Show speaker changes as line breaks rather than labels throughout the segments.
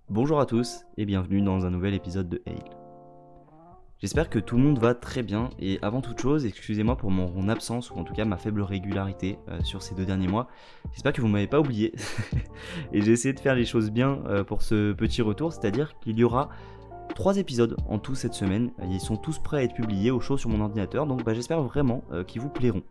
Bonjour à tous et bienvenue dans un nouvel épisode de Hail. J'espère que tout le monde va très bien et avant toute chose, excusez-moi pour mon absence ou en tout cas ma faible régularité sur ces 2 derniers mois. J'espère que vous m'avez pas oublié et j'ai essayé de faire les choses bien pour ce petit retour, c'est-à-dire qu'il y aura 3 épisodes en tout cette semaine. Ils sont tous prêts à être publiés au chaud sur mon ordinateur, donc j'espère vraiment qu'ils vous plairont.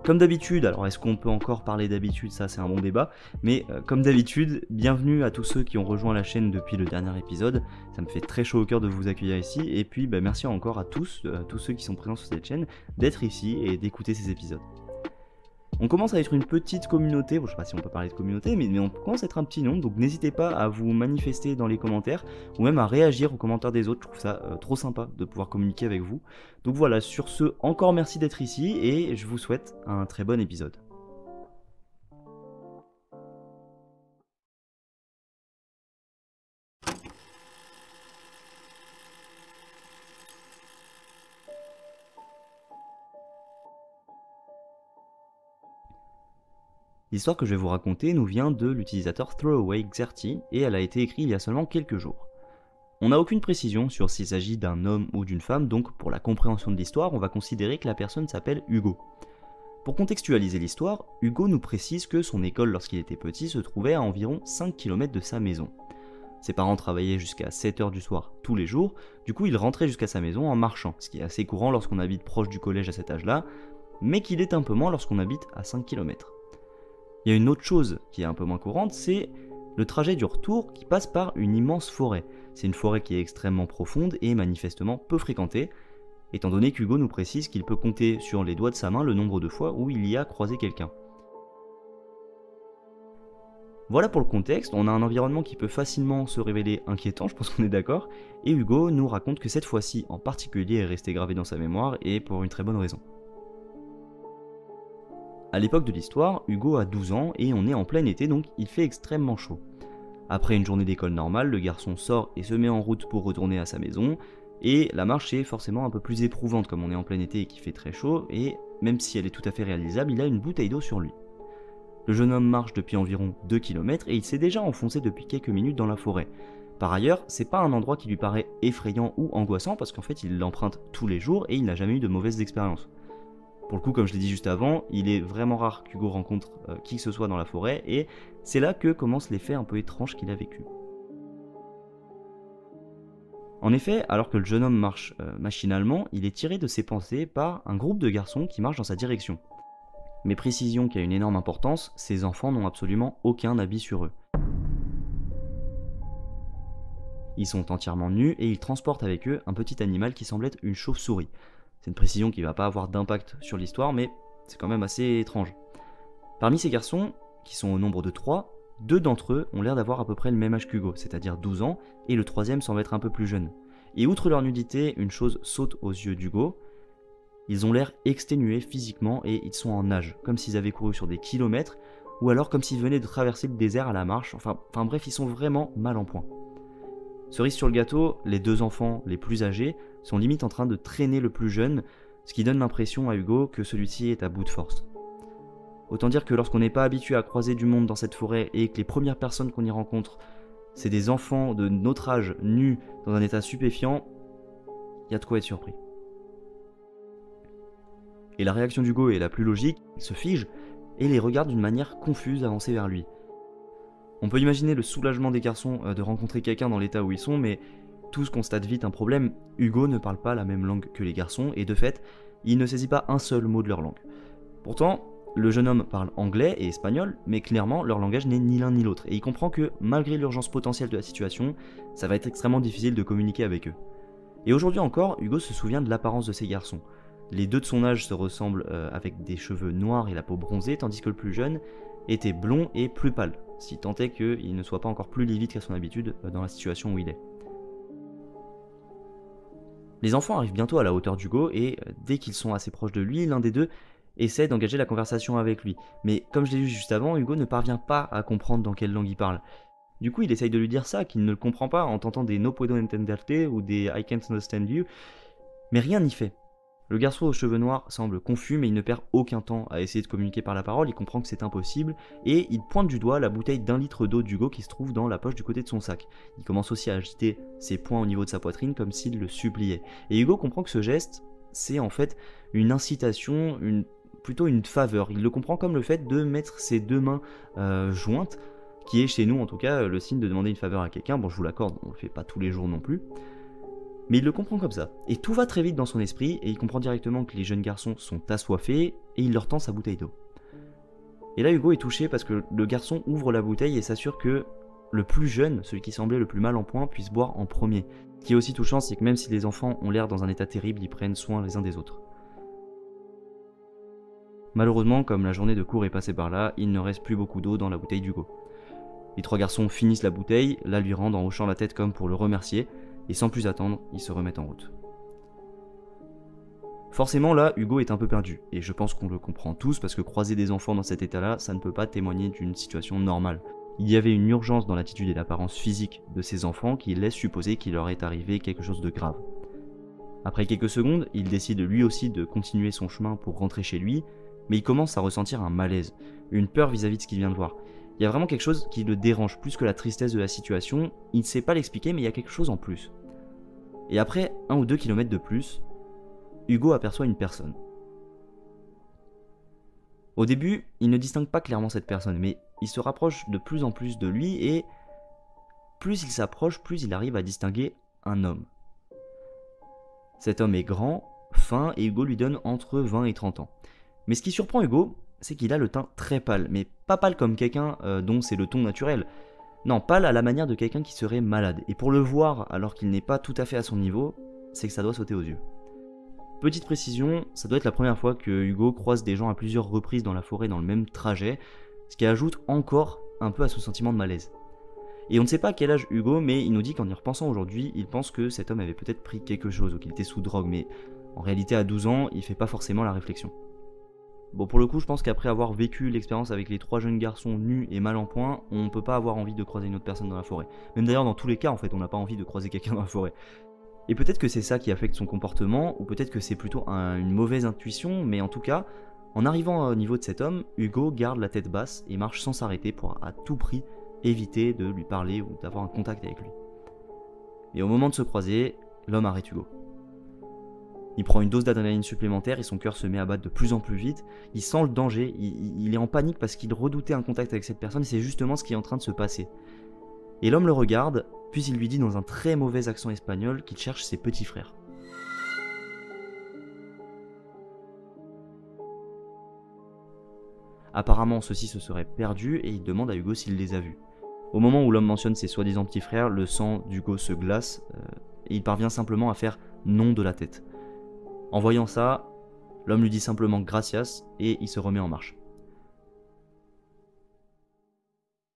Comme d'habitude, alors est-ce qu'on peut encore parler d'habitude, ça c'est un bon débat, mais comme d'habitude, bienvenue à tous ceux qui ont rejoint la chaîne depuis le dernier épisode, ça me fait très chaud au cœur de vous accueillir ici, et puis merci encore à tous ceux qui sont présents sur cette chaîne, d'être ici et d'écouter ces épisodes. On commence à être une petite communauté, bon je sais pas si on peut parler de communauté, mais on commence à être un petit nombre, donc n'hésitez pas à vous manifester dans les commentaires, ou même à réagir aux commentaires des autres, je trouve ça trop sympa de pouvoir communiquer avec vous. Donc voilà, sur ce, encore merci d'être ici, et je vous souhaite un très bon épisode. L'histoire que je vais vous raconter nous vient de l'utilisateur ThrowawayXerty et elle a été écrite il y a seulement quelques jours. On n'a aucune précision sur s'il s'agit d'un homme ou d'une femme, donc pour la compréhension de l'histoire, on va considérer que la personne s'appelle Hugo. Pour contextualiser l'histoire, Hugo nous précise que son école lorsqu'il était petit se trouvait à environ 5 km de sa maison. Ses parents travaillaient jusqu'à 7h du soir tous les jours, du coup il rentrait jusqu'à sa maison en marchant, ce qui est assez courant lorsqu'on habite proche du collège à cet âge-là, mais qu'il est un peu moins lorsqu'on habite à 5 km. Il y a une autre chose qui est un peu moins courante, c'est le trajet du retour qui passe par une immense forêt. C'est une forêt qui est extrêmement profonde et manifestement peu fréquentée, étant donné qu'Hugo nous précise qu'il peut compter sur les doigts de sa main le nombre de fois où il y a croisé quelqu'un. Voilà pour le contexte, on a un environnement qui peut facilement se révéler inquiétant, je pense qu'on est d'accord, et Hugo nous raconte que cette fois-ci en particulier est restée gravée dans sa mémoire et pour une très bonne raison. A l'époque de l'histoire, Hugo a 12 ans et on est en plein été donc il fait extrêmement chaud. Après une journée d'école normale, le garçon sort et se met en route pour retourner à sa maison, et la marche est forcément un peu plus éprouvante comme on est en plein été et qu'il fait très chaud, et même si elle est tout à fait réalisable, il a une bouteille d'eau sur lui. Le jeune homme marche depuis environ 2 km et il s'est déjà enfoncé depuis quelques minutes dans la forêt. Par ailleurs, c'est pas un endroit qui lui paraît effrayant ou angoissant parce qu'en fait il l'emprunte tous les jours et il n'a jamais eu de mauvaises expériences. Pour le coup, comme je l'ai dit juste avant, il est vraiment rare qu'Hugo rencontre qui que ce soit dans la forêt, et c'est là que commencent les faits un peu étranges qu'il a vécus. En effet, alors que le jeune homme marche machinalement, il est tiré de ses pensées par un groupe de garçons qui marchent dans sa direction. Mais précision qui a une énorme importance, ces enfants n'ont absolument aucun habit sur eux. Ils sont entièrement nus et ils transportent avec eux un petit animal qui semble être une chauve-souris. C'est une précision qui ne va pas avoir d'impact sur l'histoire, mais c'est quand même assez étrange. Parmi ces garçons, qui sont au nombre de 3, 2 d'entre eux ont l'air d'avoir à peu près le même âge qu'Hugo, c'est-à-dire 12 ans, et le troisième semble être un peu plus jeune. Et outre leur nudité, une chose saute aux yeux d'Hugo, ils ont l'air exténués physiquement et ils sont en nage, comme s'ils avaient couru sur des kilomètres, ou alors comme s'ils venaient de traverser le désert à la marche, enfin bref, ils sont vraiment mal en point. Cerise sur le gâteau, les 2 enfants les plus âgés sont limite en train de traîner le plus jeune, ce qui donne l'impression à Hugo que celui-ci est à bout de force. Autant dire que lorsqu'on n'est pas habitué à croiser du monde dans cette forêt et que les premières personnes qu'on y rencontre, c'est des enfants de notre âge nus dans un état stupéfiant, il y a de quoi être surpris. Et la réaction d'Hugo est la plus logique, il se fige et les regarde d'une manière confuse avancer vers lui. On peut imaginer le soulagement des garçons de rencontrer quelqu'un dans l'état où ils sont, mais tous constatent vite un problème, Hugo ne parle pas la même langue que les garçons, et de fait, il ne saisit pas un seul mot de leur langue. Pourtant, le jeune homme parle anglais et espagnol, mais clairement, leur langage n'est ni l'un ni l'autre, et il comprend que, malgré l'urgence potentielle de la situation, ça va être extrêmement difficile de communiquer avec eux. Et aujourd'hui encore, Hugo se souvient de l'apparence de ces garçons. Les 2 de son âge se ressemblent avec des cheveux noirs et la peau bronzée, tandis que le plus jeune était blond et plus pâle, si tant est qu'il ne soit pas encore plus livide qu'à son habitude dans la situation où il est. Les enfants arrivent bientôt à la hauteur d'Hugo et dès qu'ils sont assez proches de lui, l'un des 2 essaie d'engager la conversation avec lui. Mais comme je l'ai dit juste avant, Hugo ne parvient pas à comprendre dans quelle langue il parle. Du coup, il essaye de lui dire ça, qu'il ne le comprend pas en tentant des no puedo entenderte ou des I can't understand you, mais rien n'y fait. Le garçon aux cheveux noirs semble confus, mais il ne perd aucun temps à essayer de communiquer par la parole, il comprend que c'est impossible, et il pointe du doigt la bouteille d'1 litre d'eau d'Hugo qui se trouve dans la poche du côté de son sac. Il commence aussi à agiter ses poings au niveau de sa poitrine comme s'il le suppliait. Et Hugo comprend que ce geste, c'est en fait une incitation, plutôt une faveur. Il le comprend comme le fait de mettre ses deux mains jointes, qui est chez nous en tout cas le signe de demander une faveur à quelqu'un. Bon, je vous l'accorde, on le fait pas tous les jours non plus. Mais il le comprend comme ça. Et tout va très vite dans son esprit, et il comprend directement que les jeunes garçons sont assoiffés, et il leur tend sa bouteille d'eau. Et là, Hugo est touché parce que le garçon ouvre la bouteille et s'assure que le plus jeune, celui qui semblait le plus mal en point, puisse boire en premier. Ce qui est aussi touchant, c'est que même si les enfants ont l'air dans un état terrible, ils prennent soin les uns des autres. Malheureusement, comme la journée de cours est passée par là, il ne reste plus beaucoup d'eau dans la bouteille d'Hugo. Les trois garçons finissent la bouteille, la lui rendent en hochant la tête comme pour le remercier, et sans plus attendre, ils se remettent en route. Forcément là, Hugo est un peu perdu, et je pense qu'on le comprend tous parce que croiser des enfants dans cet état-là, ça ne peut pas témoigner d'une situation normale. Il y avait une urgence dans l'attitude et l'apparence physique de ces enfants qui laisse supposer qu'il leur est arrivé quelque chose de grave. Après quelques secondes, il décide lui aussi de continuer son chemin pour rentrer chez lui, mais il commence à ressentir un malaise, une peur vis-à-vis de ce qu'il vient de voir. Il y a vraiment quelque chose qui le dérange plus que la tristesse de la situation, il ne sait pas l'expliquer mais il y a quelque chose en plus. Et après 1 ou 2 kilomètres de plus, Hugo aperçoit une personne. Au début, il ne distingue pas clairement cette personne, mais il se rapproche de plus en plus de lui et plus il s'approche, plus il arrive à distinguer un homme. Cet homme est grand, fin et Hugo lui donne entre 20 et 30 ans. Mais ce qui surprend Hugo, c'est qu'il a le teint très pâle, mais pas pâle comme quelqu'un dont c'est le ton naturel. Non, pâle à la manière de quelqu'un qui serait malade. Et pour le voir alors qu'il n'est pas tout à fait à son niveau, c'est que ça doit sauter aux yeux. Petite précision, ça doit être la première fois que Hugo croise des gens à plusieurs reprises dans la forêt dans le même trajet, ce qui ajoute encore un peu à son sentiment de malaise. Et on ne sait pas à quel âge Hugo, mais il nous dit qu'en y repensant aujourd'hui, il pense que cet homme avait peut-être pris quelque chose ou qu'il était sous drogue, mais en réalité à 12 ans, il fait pas forcément la réflexion. Bon, pour le coup, je pense qu'après avoir vécu l'expérience avec les 3 jeunes garçons nus et mal en point, on peut pas avoir envie de croiser une autre personne dans la forêt. Même d'ailleurs, dans tous les cas, en fait, on n'a pas envie de croiser quelqu'un dans la forêt. Et peut-être que c'est ça qui affecte son comportement, ou peut-être que c'est plutôt une mauvaise intuition, mais en tout cas, en arrivant au niveau de cet homme, Hugo garde la tête basse et marche sans s'arrêter pour à tout prix éviter de lui parler ou d'avoir un contact avec lui. Et au moment de se croiser, l'homme arrête Hugo. Il prend une dose d'adrénaline supplémentaire et son cœur se met à battre de plus en plus vite. Il sent le danger, il est en panique parce qu'il redoutait un contact avec cette personne et c'est justement ce qui est en train de se passer. Et l'homme le regarde, puis il lui dit dans un très mauvais accent espagnol qu'il cherche ses petits frères. Apparemment, ceux-ci se seraient perdus et il demande à Hugo s'il les a vus. Au moment où l'homme mentionne ses soi-disant petits frères, le sang d'Hugo se glace et il parvient simplement à faire non de la tête. En voyant ça, l'homme lui dit simplement gracias et il se remet en marche.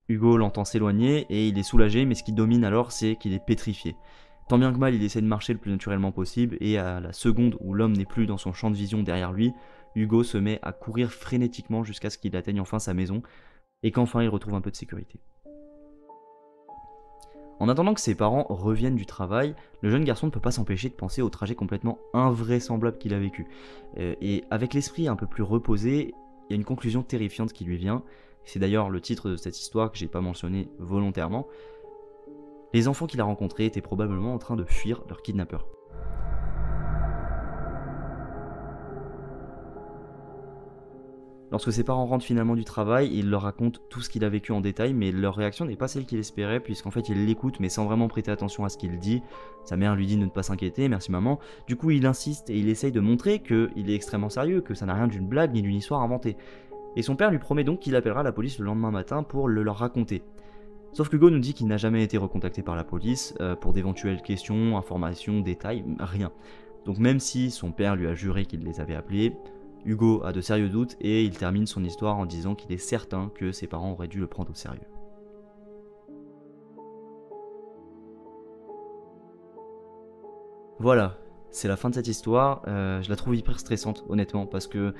Hugo l'entend s'éloigner et il est soulagé, mais ce qui domine alors, c'est qu'il est pétrifié. Tant bien que mal, il essaie de marcher le plus naturellement possible et à la seconde où l'homme n'est plus dans son champ de vision derrière lui, Hugo se met à courir frénétiquement jusqu'à ce qu'il atteigne enfin sa maison et qu'enfin il retrouve un peu de sécurité. En attendant que ses parents reviennent du travail, le jeune garçon ne peut pas s'empêcher de penser au trajet complètement invraisemblable qu'il a vécu. Et avec l'esprit un peu plus reposé, il y a une conclusion terrifiante qui lui vient. C'est d'ailleurs le titre de cette histoire que j'ai pas mentionné volontairement. Les enfants qu'il a rencontrés étaient probablement en train de fuir leur kidnappeur. Lorsque ses parents rentrent finalement du travail, il leur raconte tout ce qu'il a vécu en détail, mais leur réaction n'est pas celle qu'il espérait, puisqu'en fait il l'écoute mais sans vraiment prêter attention à ce qu'il dit. Sa mère lui dit de ne pas s'inquiéter, merci maman. Du coup il insiste et il essaye de montrer qu'il est extrêmement sérieux, que ça n'a rien d'une blague ni d'une histoire inventée. Et son père lui promet donc qu'il appellera la police le lendemain matin pour le leur raconter. Sauf qu'Hugo nous dit qu'il n'a jamais été recontacté par la police pour d'éventuelles questions, informations, détails, rien. Donc même si son père lui a juré qu'il les avait appelés, Hugo a de sérieux doutes et il termine son histoire en disant qu'il est certain que ses parents auraient dû le prendre au sérieux. Voilà, c'est la fin de cette histoire. Je la trouve hyper stressante, honnêtement, parce que,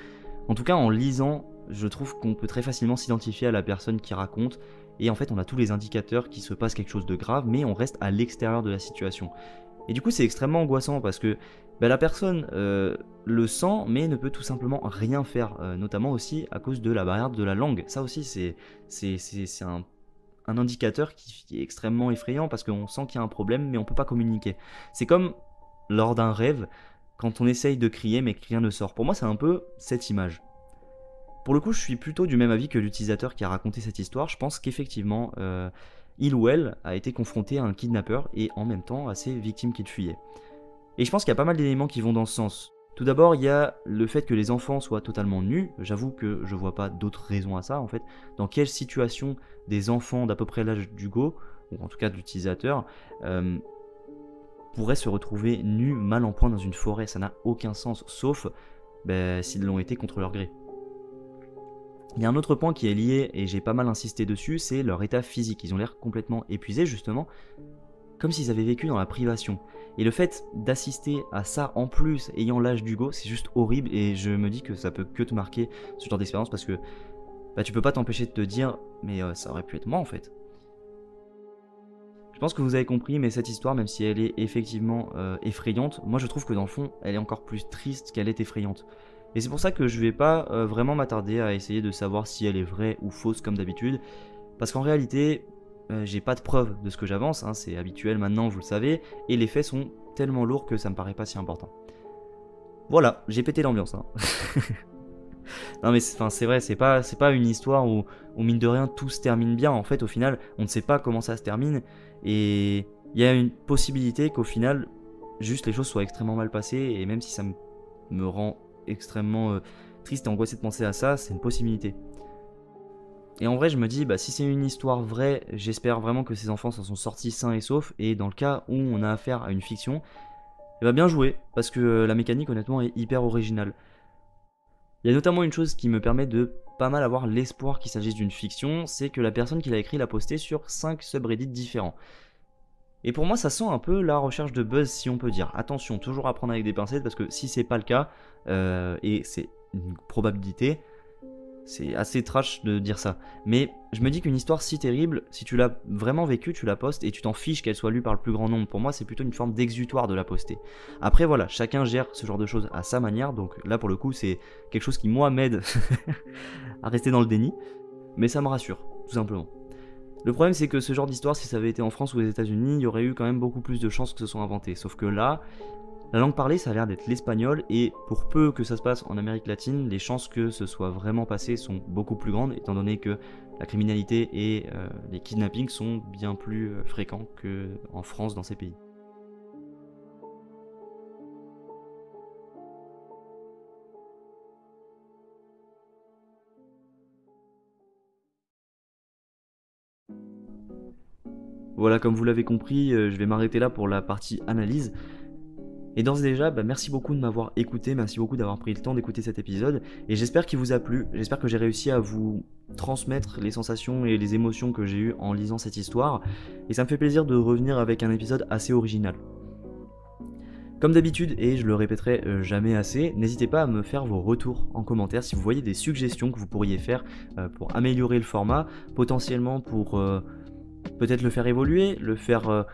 en tout cas, en lisant, je trouve qu'on peut très facilement s'identifier à la personne qui raconte, et en fait, on a tous les indicateurs qu'il se passe quelque chose de grave, mais on reste à l'extérieur de la situation. Et du coup c'est extrêmement angoissant parce que bah, la personne le sent mais ne peut tout simplement rien faire, notamment aussi à cause de la barrière de la langue. Ça aussi c'est un indicateur qui est extrêmement effrayant parce qu'on sent qu'il y a un problème mais on peut pas communiquer. C'est comme lors d'un rêve quand on essaye de crier mais que rien ne sort. Pour moi c'est un peu cette image. Pour le coup, je suis plutôt du même avis que l'utilisateur qui a raconté cette histoire. Je pense qu'effectivement, il ou elle a été confronté à un kidnappeur et en même temps à ses victimes qu'il fuyait. Et je pense qu'il y a pas mal d'éléments qui vont dans ce sens. Tout d'abord, il y a le fait que les enfants soient totalement nus. J'avoue que je vois pas d'autres raisons à ça en fait. Dans quelle situation des enfants d'à peu près l'âge d'Hugo, ou en tout cas de l'utilisateur, pourraient se retrouver nus, mal en point dans une forêt? Ça n'a aucun sens, sauf s'ils l'ont été contre leur gré. Il y a un autre point qui est lié, et j'ai pas mal insisté dessus, c'est leur état physique. Ils ont l'air complètement épuisés justement, comme s'ils avaient vécu dans la privation. Et le fait d'assister à ça en plus, ayant l'âge d'Hugo, c'est juste horrible, et je me dis que ça peut que te marquer ce genre d'expérience, parce que tu peux pas t'empêcher de te dire, mais ça aurait pu être moi en fait. Je pense que vous avez compris, mais cette histoire, même si elle est effectivement effrayante, moi je trouve que dans le fond, elle est encore plus triste qu'elle est effrayante. Et c'est pour ça que je vais pas vraiment m'attarder à essayer de savoir si elle est vraie ou fausse comme d'habitude, parce qu'en réalité, j'ai pas de preuves de ce que j'avance, hein, c'est habituel maintenant, vous le savez, et les faits sont tellement lourds que ça me paraît pas si important. Voilà, j'ai pété l'ambiance. Hein. Non mais c'est vrai, c'est pas une histoire où mine de rien tout se termine bien. En fait, au final, on ne sait pas comment ça se termine, et il y a une possibilité qu'au final, juste les choses soient extrêmement mal passées, et même si ça me rend extrêmement triste et angoissé de penser à ça, c'est une possibilité. Et en vrai, je me dis, si c'est une histoire vraie, j'espère vraiment que ces enfants s'en sont sortis sains et saufs, et dans le cas où on a affaire à une fiction, bien joué, parce que la mécanique honnêtement est hyper originale. Il y a notamment une chose qui me permet de pas mal avoir l'espoir qu'il s'agisse d'une fiction, c'est que la personne qui l'a écrit l'a posté sur 5 subreddits différents. Et pour moi, ça sent un peu la recherche de buzz, si on peut dire. Attention, toujours à prendre avec des pincettes, parce que si c'est pas le cas, et c'est une probabilité, c'est assez trash de dire ça. Mais je me dis qu'une histoire si terrible, si tu l'as vraiment vécue, tu la postes et tu t'en fiches qu'elle soit lue par le plus grand nombre. Pour moi, c'est plutôt une forme d'exutoire de la poster. Après, voilà, chacun gère ce genre de choses à sa manière. Donc là, pour le coup, c'est quelque chose qui, moi, m'aide à rester dans le déni. Mais ça me rassure, tout simplement. Le problème, c'est que ce genre d'histoire, si ça avait été en France ou aux États-Unis, il y aurait eu quand même beaucoup plus de chances que ce soit inventé. Sauf que là, la langue parlée, ça a l'air d'être l'espagnol, et pour peu que ça se passe en Amérique latine, les chances que ce soit vraiment passé sont beaucoup plus grandes, étant donné que la criminalité et les kidnappings sont bien plus fréquents qu'en France dans ces pays. Voilà, comme vous l'avez compris, je vais m'arrêter là pour la partie analyse. Et d'ores et déjà, merci beaucoup de m'avoir écouté, merci beaucoup d'avoir pris le temps d'écouter cet épisode, et j'espère qu'il vous a plu, j'espère que j'ai réussi à vous transmettre les sensations et les émotions que j'ai eues en lisant cette histoire, et ça me fait plaisir de revenir avec un épisode assez original. Comme d'habitude, et je le répéterai jamais assez, n'hésitez pas à me faire vos retours en commentaire si vous voyez des suggestions que vous pourriez faire pour améliorer le format, potentiellement pour peut-être le faire évoluer, le faire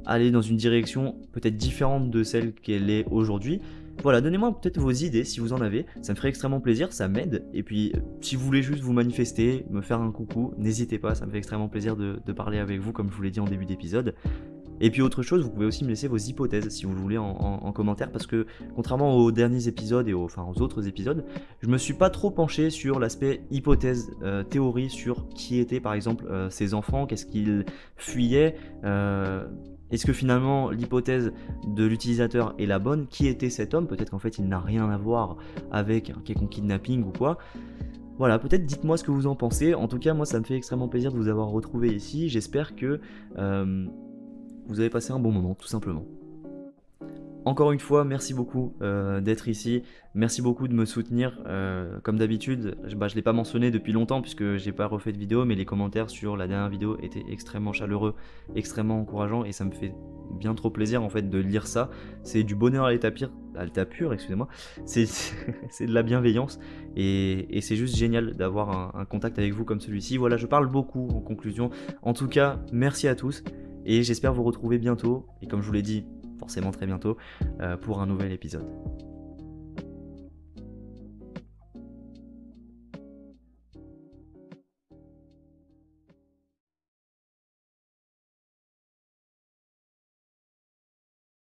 aller dans une direction peut-être différente de celle qu'elle est aujourd'hui. Voilà, donnez-moi peut-être vos idées si vous en avez, ça me ferait extrêmement plaisir, ça m'aide. Et puis si vous voulez juste vous manifester, me faire un coucou, n'hésitez pas, ça me fait extrêmement plaisir de parler avec vous comme je vous l'ai dit en début d'épisode. Et puis autre chose, vous pouvez aussi me laisser vos hypothèses si vous le voulez en commentaire, parce que contrairement aux derniers épisodes et aux autres épisodes, je me suis pas trop penché sur l'aspect hypothèse, théorie sur qui étaient par exemple ces enfants, qu'est-ce qu'ils fuyaient, est-ce que finalement l'hypothèse de l'utilisateur est la bonne, qui était cet homme, peut-être qu'en fait il n'a rien à voir avec un quelconque kidnapping ou quoi. Voilà, peut-être dites-moi ce que vous en pensez. En tout cas, moi ça me fait extrêmement plaisir de vous avoir retrouvé ici, j'espère que vous avez passé un bon moment, tout simplement. Encore une fois, merci beaucoup d'être ici, merci beaucoup de me soutenir, comme d'habitude, je ne l'ai pas mentionné depuis longtemps puisque j'ai pas refait de vidéo, mais les commentaires sur la dernière vidéo étaient extrêmement chaleureux, extrêmement encourageants, et ça me fait bien trop plaisir en fait de lire ça. C'est du bonheur à l'état pur, excusez-moi, c'est de la bienveillance, et c'est juste génial d'avoir un contact avec vous comme celui-ci. Voilà, je parle beaucoup en conclusion. En tout cas, merci à tous, et j'espère vous retrouver bientôt, et comme je vous l'ai dit, forcément très bientôt pour un nouvel épisode.